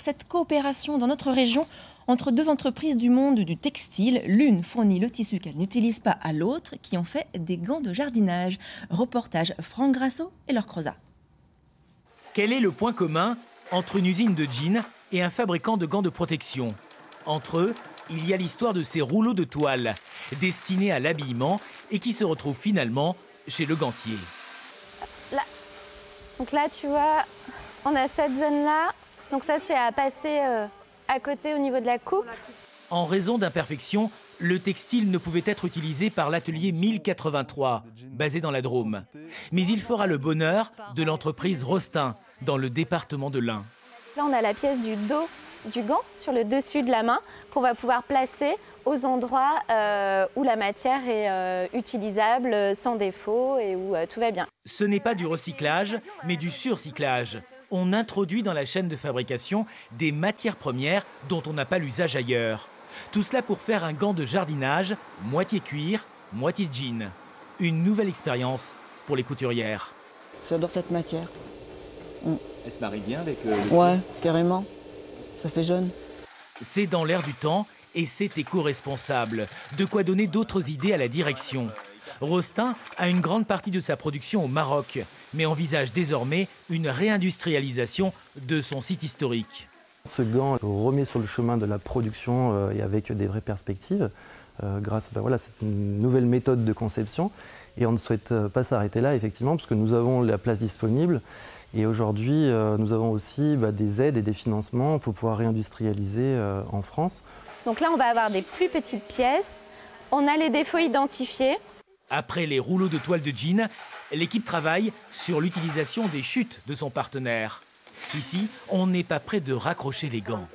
Cette coopération dans notre région entre deux entreprises du monde du textile, l'une fournit le tissu qu'elle n'utilise pas à l'autre, qui en fait des gants de jardinage. Reportage Franck Grasso et Laure Crozat. Quel est le point commun entre une usine de jeans et un fabricant de gants de protection? Entre eux, il y a l'histoire de ces rouleaux de toile destinés à l'habillement et qui se retrouvent finalement chez le gantier. Là. Donc là, tu vois, on a cette zone-là. Donc ça, c'est à passer à côté au niveau de la coupe. En raison d'imperfections, le textile ne pouvait être utilisé par l'atelier 1083, basé dans la Drôme. Mais il fera le bonheur de l'entreprise Rostin, dans le département de l'Ain. Là, on a la pièce du dos du gant sur le dessus de la main qu'on va pouvoir placer aux endroits où la matière est utilisable sans défaut et où tout va bien. Ce n'est pas du recyclage, mais du surcyclage. On introduit dans la chaîne de fabrication des matières premières dont on n'a pas l'usage ailleurs. Tout cela pour faire un gant de jardinage, moitié cuir, moitié jean. Une nouvelle expérience pour les couturières. J'adore cette matière. Elle se marie bien avec le Ouais, carrément. Ça fait jeune. C'est dans l'air du temps et c'est éco-responsable. De quoi donner d'autres idées à la direction. Rostin a une grande partie de sa production au Maroc, mais envisage désormais une réindustrialisation de son site historique. Ce gant remet sur le chemin de la production et avec des vraies perspectives, grâce à cette nouvelle méthode de conception. Et on ne souhaite pas s'arrêter là, effectivement, parce que nous avons la place disponible. Et aujourd'hui, nous avons aussi des aides et des financements pour pouvoir réindustrialiser en France. Donc là, on va avoir des plus petites pièces. On a les défauts identifiés. Après les rouleaux de toile de jean, l'équipe travaille sur l'utilisation des chutes de son partenaire. Ici, on n'est pas prêt de raccrocher les gants.